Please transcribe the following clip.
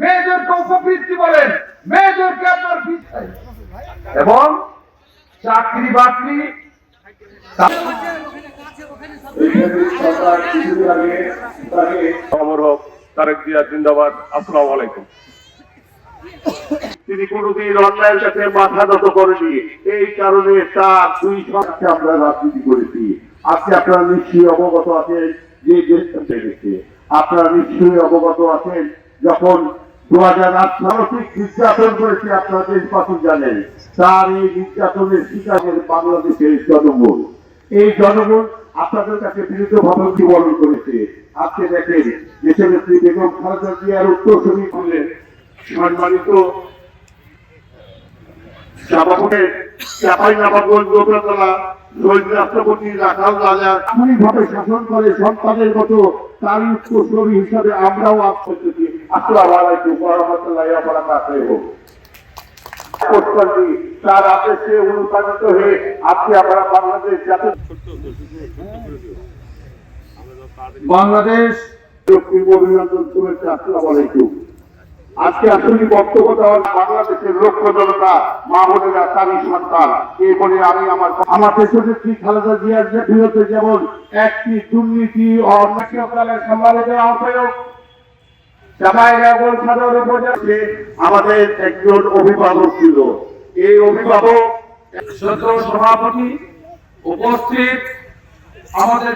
মেয়েদেরকে উপবৃত্তি বলেন, মেয়েদেরকে আপনার এবং চাকরি বাকরি অমর হোক তারেক জিয়া জিন্দাবাদ। আসসালামু আলাইকুম। তিনি কোনদিন অন্যায়ের কাছে মাথা নত করেনি, এই কারণে তার দুই সঙ্গে আমরা রাজনীতি করেছি। আজকে আপনারা নিশ্চয়ই অবগত আছেন যে দেশটা গেছে, আপনারা নিশ্চয়ই অবগত আছেন যখন 2008 মানসিক নির্যাতন করেছে, আপনারা দেশবাসী জানেন। তার এই নির্যাতনের শিকারের বাংলাদেশের জনগণ, এই জনগণ আপনাদের কাছে বিরুদ্ধভাবে জীবন করেছে। আজকে দেখেন দেশের নেত্রী বেগম খালেদা জিয়ার উত্তরসূরি করলেন সম্মানিত সভাপতি চাঁপাইনবাবগঞ্জ গোবরাতলা শহীদ রাষ্ট্রপতি রাখাল রাজা এমনইভাবে শাসন করে সন্তানের মতো তার উত্তরসূরি হিসাবে আমরাও আজ করতেছি। আসসালামু আলাইকুম ওয়া রাহমাতুল্লাহি ওয়া বারাকাতুহু। তার আদেশে অনুপ্রাণিত হয়ে আজকে আমরা বাংলাদেশ জাতীয় বাংলাদেশ অভিনন্দন শুভেচ্ছা। আসসালামু আলাইকুম। আজকে আসলে বক্তব্য দেওয়ার বাংলাদেশের লক্ষ্য জনতা মা বোনেরা তারই সন্তান। এই বলে আমি আমার দেশনেত্রী খালেদা জিয়ার বিরুদ্ধে যেমন একটি দুর্নীতি অন্যায়কালের সম্মানিত আহ্বায়ক চাঁপাইনবাবগঞ্জ সদর উপজেলাতে আমাদের একজন অভিভাবক ছিল। এই অভিভাবক সদস্য সভাপতি উপস্থিত আমাদের